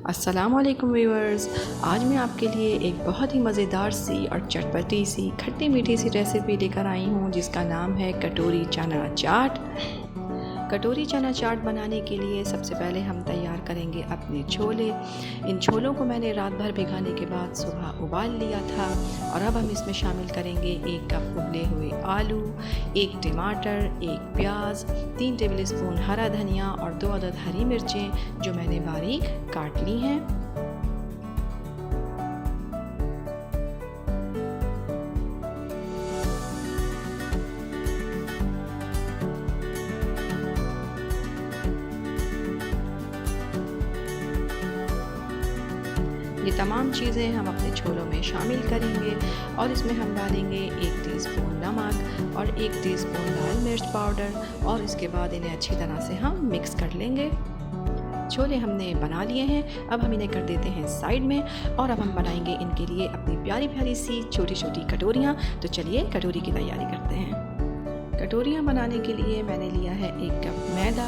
अस्सलामुअलैकुम व्यूअर्स, आज मैं आपके लिए एक बहुत ही मज़ेदार सी और चटपटी सी खट्टी मीठी सी रेसिपी लेकर आई हूँ जिसका नाम है कटोरी चना चाट। कटोरी चना चाट बनाने के लिए सबसे पहले हम तैयार करेंगे अपने छोले। इन छोलों को मैंने रात भर भिगाने के बाद सुबह उबाल लिया था और अब हम इसमें शामिल करेंगे 1 कप उबले हुए आलू, 1 टमाटर, 1 प्याज, 3 टेबल स्पून हरा धनिया और 2 अदद हरी मिर्चें जो मैंने बारीक काट ली हैं। ये तमाम चीज़ें हम अपने छोलों में शामिल करेंगे और इसमें हम डालेंगे 1 टीस्पून नमक और 1 टीस्पून लाल मिर्च पाउडर और इसके बाद इन्हें अच्छी तरह से हम मिक्स कर लेंगे। छोले हमने बना लिए हैं, अब हम इन्हें कर देते हैं साइड में और अब हम बनाएंगे इनके लिए अपनी प्यारी प्यारी सी छोटी छोटी कटोरियाँ। तो चलिए कटोरी की तैयारी करते हैं। कटोरियाँ बनाने के लिए मैंने लिया है 1 कप मैदा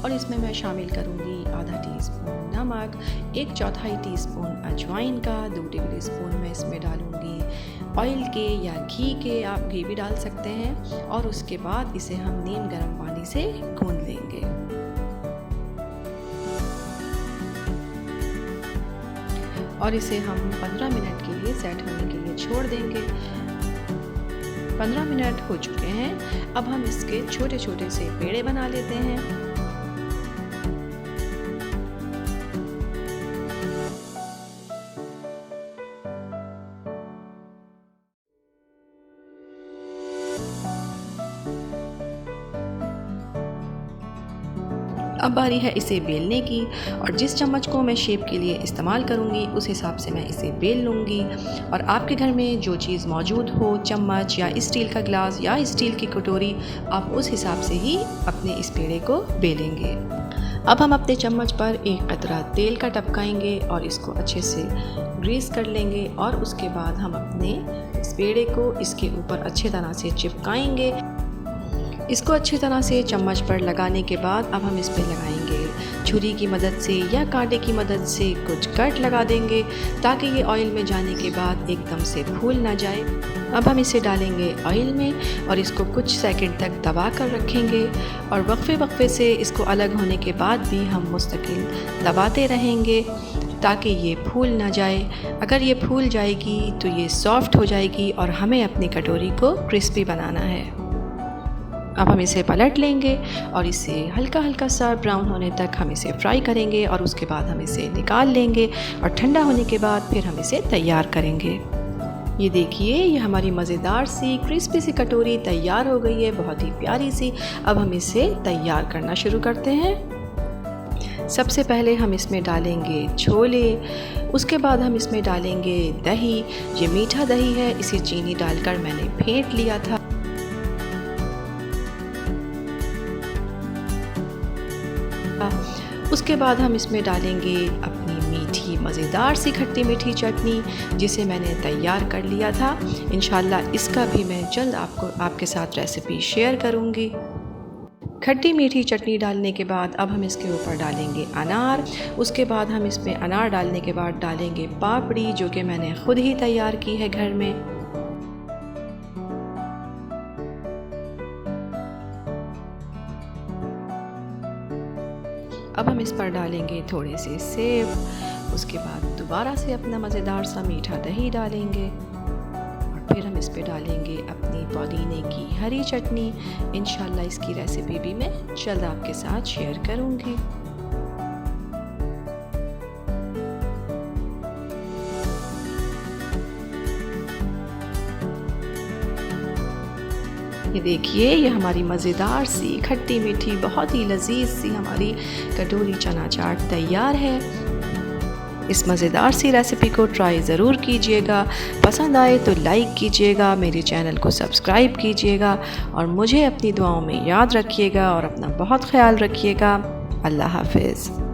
और इसमें मैं शामिल करूँगी आधा टीस्पून नमक, 1/4 टीस्पून अजवाइन का, 2 टेबल स्पून मैं इसमें डालूँगी ऑयल के या घी के, आप घी भी डाल सकते हैं और उसके बाद इसे हम नीम गर्म पानी से गूँध लेंगे। और इसे हम 15 मिनट के लिए सेट होने के लिए छोड़ देंगे। 15 मिनट हो चुके हैं, अब हम इसके छोटे छोटे से पेड़े बना लेते हैं। अब बारी है इसे बेलने की और जिस चम्मच को मैं शेप के लिए इस्तेमाल करूंगी उस हिसाब से मैं इसे बेल लूँगी। और आपके घर में जो चीज़ मौजूद हो, चम्मच या स्टील का ग्लास या स्टील की कटोरी, आप उस हिसाब से ही अपने इस पेड़े को बेलेंगे। अब हम अपने चम्मच पर 1 कतरा तेल का टपकाएंगे और इसको अच्छे से ग्रीस कर लेंगे और उसके बाद हम अपने इस पेड़े को इसके ऊपर अच्छे तरह से चिपकाएंगे। इसको अच्छी तरह से चम्मच पर लगाने के बाद अब हम इस पर लगाएंगे छुरी की मदद से या कांटे की मदद से कुछ कट लगा देंगे ताकि ये ऑयल में जाने के बाद एकदम से फूल ना जाए। अब हम इसे डालेंगे ऑयल में और इसको कुछ सेकंड तक दबा कर रखेंगे और वक्फे से इसको अलग होने के बाद भी हम मुस्तकिल दबाते रहेंगे ताकि ये फूल ना जाए। अगर ये फूल जाएगी तो ये सॉफ्ट हो जाएगी और हमें अपनी कटोरी को क्रिस्पी बनाना है। अब हम इसे पलट लेंगे और इसे हल्का हल्का सा ब्राउन होने तक हम इसे फ्राई करेंगे और उसके बाद हम इसे निकाल लेंगे और ठंडा होने के बाद फिर हम इसे तैयार करेंगे। ये देखिए, ये हमारी मज़ेदार सी क्रिस्पी सी कटोरी तैयार हो गई है, बहुत ही प्यारी सी। अब हम इसे तैयार करना शुरू करते हैं। सबसे पहले हम इसमें डालेंगे छोले, उसके बाद हम इसमें डालेंगे दही। ये मीठा दही है, इसे चीनी डालकर मैंने फेंट लिया था। उसके बाद हम इसमें डालेंगे अपनी मीठी मज़ेदार सी खट्टी मीठी चटनी जिसे मैंने तैयार कर लिया था। इंशाल्लाह इसका भी मैं जल्द आपके साथ रेसिपी शेयर करूँगी। खट्टी मीठी चटनी डालने के बाद अब हम इसके ऊपर डालेंगे अनार। उसके बाद हम इसमें अनार डालने के बाद डालेंगे पापड़ी जो कि मैंने ख़ुद ही तैयार की है घर में। अब हम इस पर डालेंगे थोड़े से सेब। उसके बाद दोबारा से अपना मज़ेदार सा मीठा दही डालेंगे और फिर हम इस पर डालेंगे अपनी पुदीने की हरी चटनी। इंशाल्लाह इसकी रेसिपी भी मैं जल्द आपके साथ शेयर करूँगी। ये देखिए, ये हमारी मज़ेदार सी खट्टी मीठी बहुत ही लजीज सी हमारी कटोरी चना चाट तैयार है। इस मज़ेदार सी रेसिपी को ट्राई ज़रूर कीजिएगा। पसंद आए तो लाइक कीजिएगा, मेरे चैनल को सब्सक्राइब कीजिएगा और मुझे अपनी दुआओं में याद रखिएगा और अपना बहुत ख्याल रखिएगा। अल्लाह हाफ़िज़।